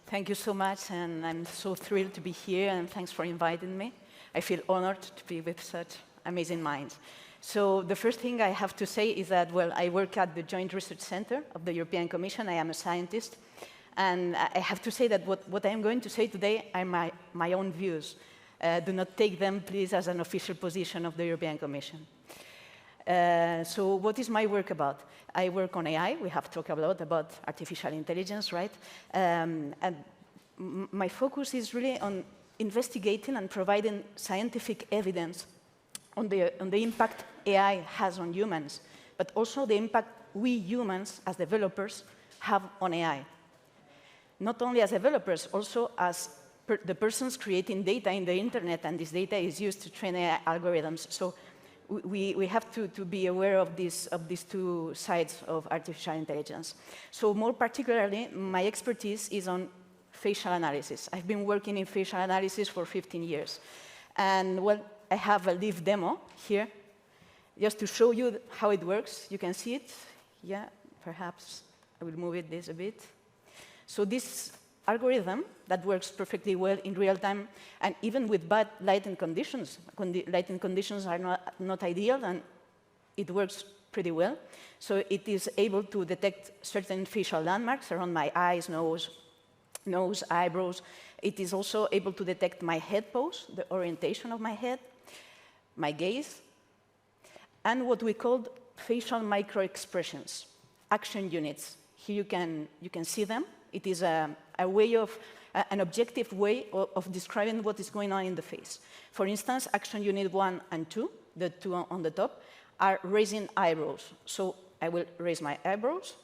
Thank you so much, and I'm so thrilled to be here, and thanks for inviting me. I feel honored to be with such amazing minds. So the first thing I have to say is that, well, I work at the Joint Research Center of the European Commission. I am a scientist, and I have to say that what I am going to say today are my own views. Do not take them, please, as an official position of the European Commission. So what is my work about? I work on AI. We have talked a lot about artificial intelligence, right? And my focus is really on investigating and providing scientific evidence on the impact AI has on humans, but also the impact we humans, as developers, have on AI. Not only as developers, also as the persons creating data in the internet, and this data is used to train AI algorithms. So we have to be aware of these two sides of artificial intelligence. So more particularly, my expertise is on facial analysis. I've been working in facial analysis for 15 years. And well, I have a live demo here, just to show you how it works. You can see it. Yeah, perhaps I will move it this a bit. So this algorithm that works perfectly well in real time, and even with bad lighting conditions. Lighting conditions are not ideal, and it works pretty well. So it is able to detect certain facial landmarks around my eyes, nose, eyebrows. It is also able to detect my head pose, the orientation of my head, my gaze, and what we call facial micro-expressions, action units. Here you can see them. It is a way of, an objective way of describing what is going on in the face. For instance, action unit 1 and 2, the two on the top, are raising eyebrows. So I will raise my eyebrows,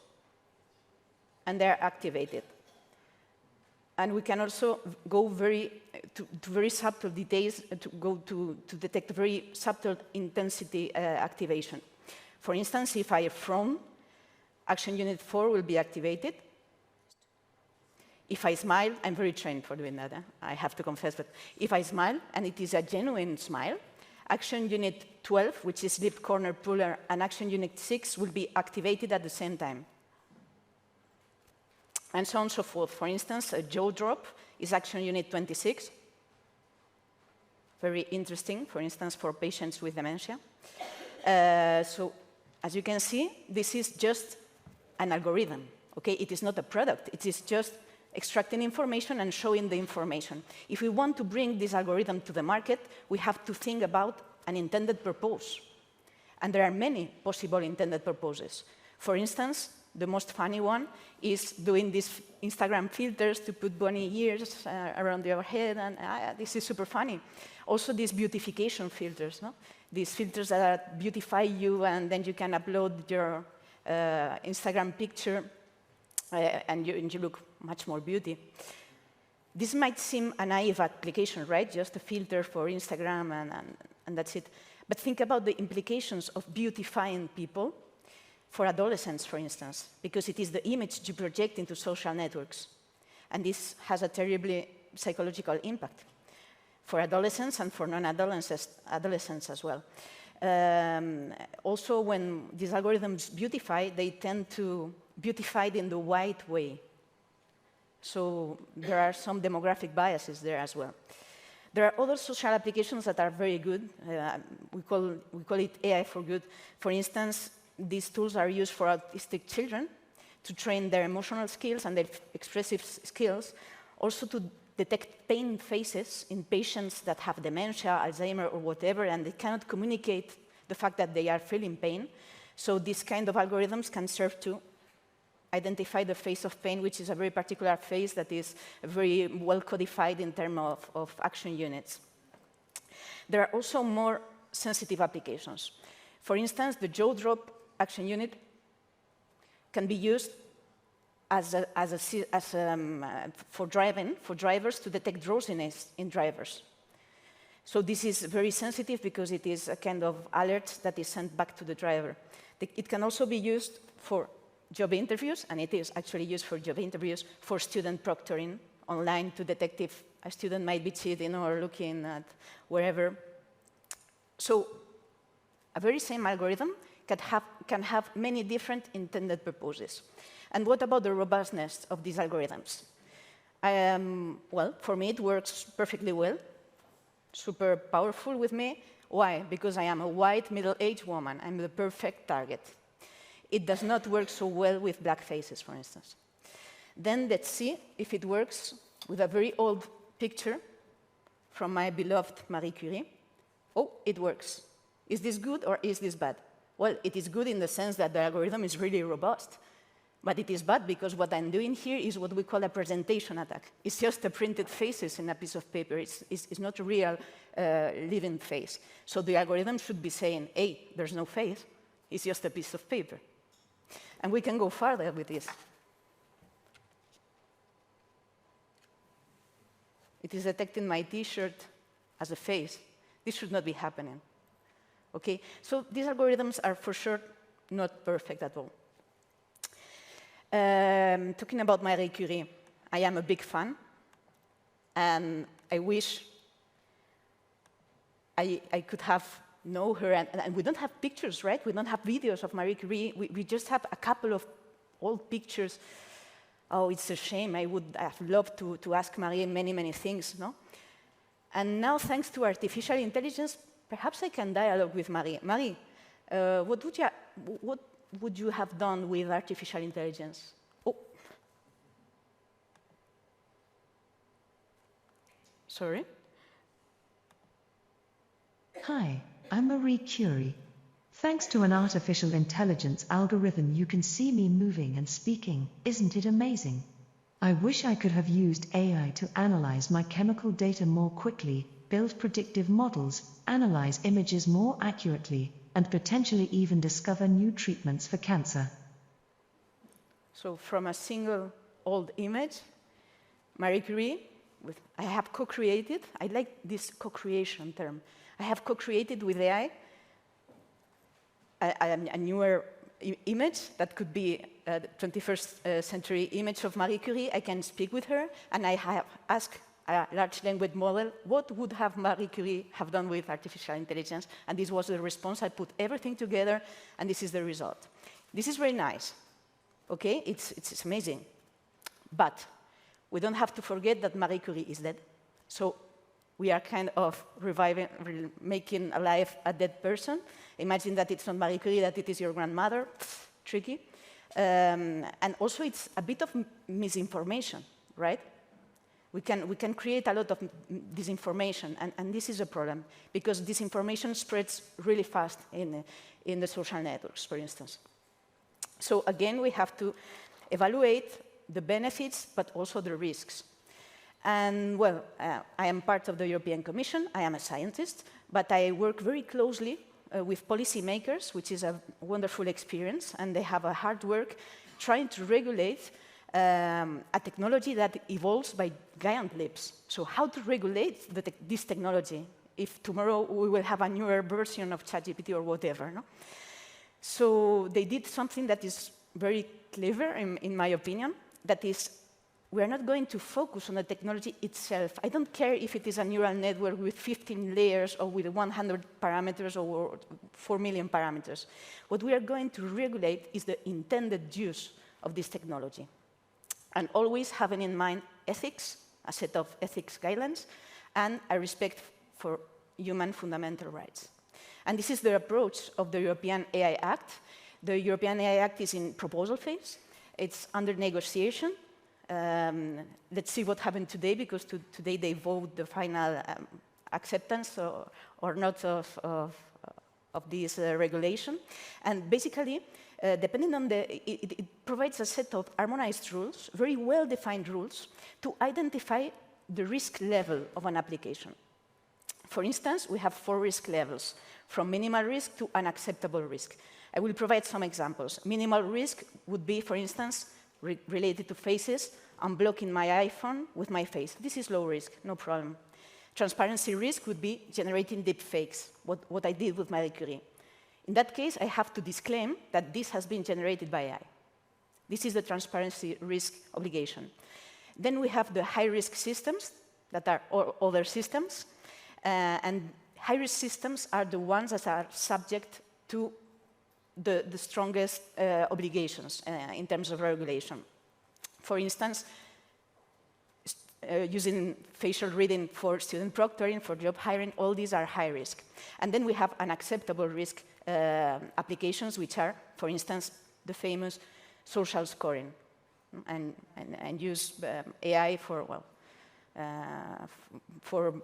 and they're activated. And we can also go to very subtle details, to detect very subtle intensity activation. For instance, if I frown, action unit 4 will be activated. If I smile, I'm very trained for doing that, I have to confess, but if I smile, and it is a genuine smile, action unit 12, which is lip corner puller, and action unit 6 will be activated at the same time. And so on and so forth. For instance, a jaw drop is action unit 26. Very interesting, for instance, for patients with dementia. So as you can see, this is just an algorithm. Okay? It is not a product. It is just extracting information and showing the information. If we want to bring this algorithm to the market, we have to think about an intended purpose. And there are many possible intended purposes. For instance, the most funny one is doing these Instagram filters to put bunny ears around your head, and this is super funny. Also, these beautification filters, no? These filters that beautify you, and then you can upload your Instagram picture, and you look much more beauty. This might seem a naive application, right? Just a filter for Instagram, and that's it. But think about the implications of beautifying people for adolescents, for instance, because it is the image you project into social networks. And this has a terribly psychological impact for adolescents and for non-adolescents as well. Also, when these algorithms beautify, they tend to beautify it in the white way. So there are some demographic biases there as well. There are other social applications that are very good. We call it AI for good. For instance, these tools are used for autistic children to train their emotional skills and their expressive skills, also to detect pain faces in patients that have dementia, Alzheimer, or whatever, and they cannot communicate the fact that they are feeling pain. So these kind of algorithms can serve to identify the face of pain, which is a very particular face that is very well codified in terms of action units. There are also more sensitive applications. For instance, the jaw drop action unit can be used for drivers to detect drowsiness in drivers. So this is very sensitive because it is a kind of alert that is sent back to the driver. It can also be used for job interviews, and it is actually used for job interviews, for student proctoring online to detect if a student might be cheating or looking at wherever. So a very same algorithm can have many different intended purposes. And what about the robustness of these algorithms? well, for me, it works perfectly well, super powerful with me. Why? Because I am a white, middle-aged woman. I'm the perfect target. It does not work so well with black faces, for instance. Then let's see if it works with a very old picture from my beloved Marie Curie. Oh, it works. Is this good or is this bad? Well, it is good in the sense that the algorithm is really robust. But it is bad because what I'm doing here is what we call a presentation attack. It's just a printed faces in a piece of paper. It's not a real living face. So the algorithm should be saying, hey, there's no face. It's just a piece of paper. And we can go further with this. It is detecting my T-shirt as a face. This should not be happening. Okay? So these algorithms are for sure not perfect at all. Talking about Marie Curie, I am a big fan, and I wish I could have known her, and we don't have pictures, right? We don't have videos of Marie Curie. We just have a couple of old pictures. Oh, it's a shame. I would have loved to ask Marie many, many things, no? And now, thanks to artificial intelligence, perhaps I can dialogue with Marie. Marie, what would you have done with artificial intelligence? Oh. Sorry? Hi, I'm Marie Curie. Thanks to an artificial intelligence algorithm, you can see me moving and speaking. Isn't it amazing? I wish I could have used AI to analyze my chemical data more quickly, build predictive models, analyze images more accurately, and potentially even discover new treatments for cancer. So from a single old image, Marie Curie, I have co-created, I like this co-creation term. I have co-created with AI a newer image that could be the 21st century image of Marie Curie. I can speak with her, and I have asked a large language model, what would have Marie Curie have done with artificial intelligence? And this was the response. I put everything together, and this is the result. This is very nice. Okay, it's amazing. But we don't have to forget that Marie Curie is dead. So we are kind of making alive a dead person. Imagine that it's not Marie Curie, that it is your grandmother. Tricky. And also, it's a bit of misinformation, right? We can create a lot of disinformation, and this is a problem, because disinformation spreads really fast in the social networks, for instance. So again, we have to evaluate the benefits, but also the risks. And well, I am part of the European Commission. I am a scientist, but I work very closely with policymakers, which is a wonderful experience, and they have a hard work trying to regulate a technology that evolves by giant leaps. So how to regulate this technology if tomorrow we will have a newer version of ChatGPT or whatever, no? So they did something that is very clever, in my opinion, that is, we are not going to focus on the technology itself. I don't care if it is a neural network with 15 layers or with 100 parameters or 4 million parameters. What we are going to regulate is the intended use of this technology. And always having in mind ethics, a set of ethics guidelines, and a respect for human fundamental rights. And this is the approach of the European AI Act. The European AI Act is in proposal phase. It's under negotiation. Let's see what happened today, because today they vote the final acceptance or not of this regulation. And basically, depending on it provides a set of harmonized rules, very well-defined rules, to identify the risk level of an application. For instance, we have 4 risk levels, from minimal risk to unacceptable risk. I will provide some examples. Minimal risk would be, for instance, related to faces. I'm blocking my iPhone with my face. This is low risk, no problem. Transparency risk would be generating deep fakes, what I did with Marie Curie. In that case, I have to disclaim that this has been generated by AI. This is the transparency risk obligation. Then we have the high-risk systems that are other systems. And high-risk systems are the ones that are subject to the strongest obligations in terms of regulation. For instance, using facial reading for student proctoring, for job hiring, all these are high risk. And then we have unacceptable risk applications, which are, for instance, the famous social scoring, and use AI for, well, for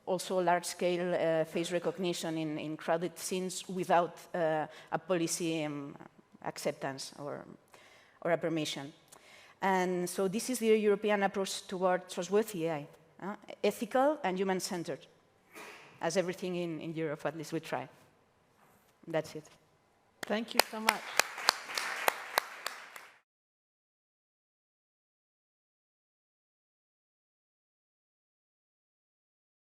also large-scale face recognition in crowded scenes without a policy acceptance or a permission. And so this is the European approach toward trustworthy AI, ethical and human-centered, as everything in Europe, at least we try. That's it. Thank you so much.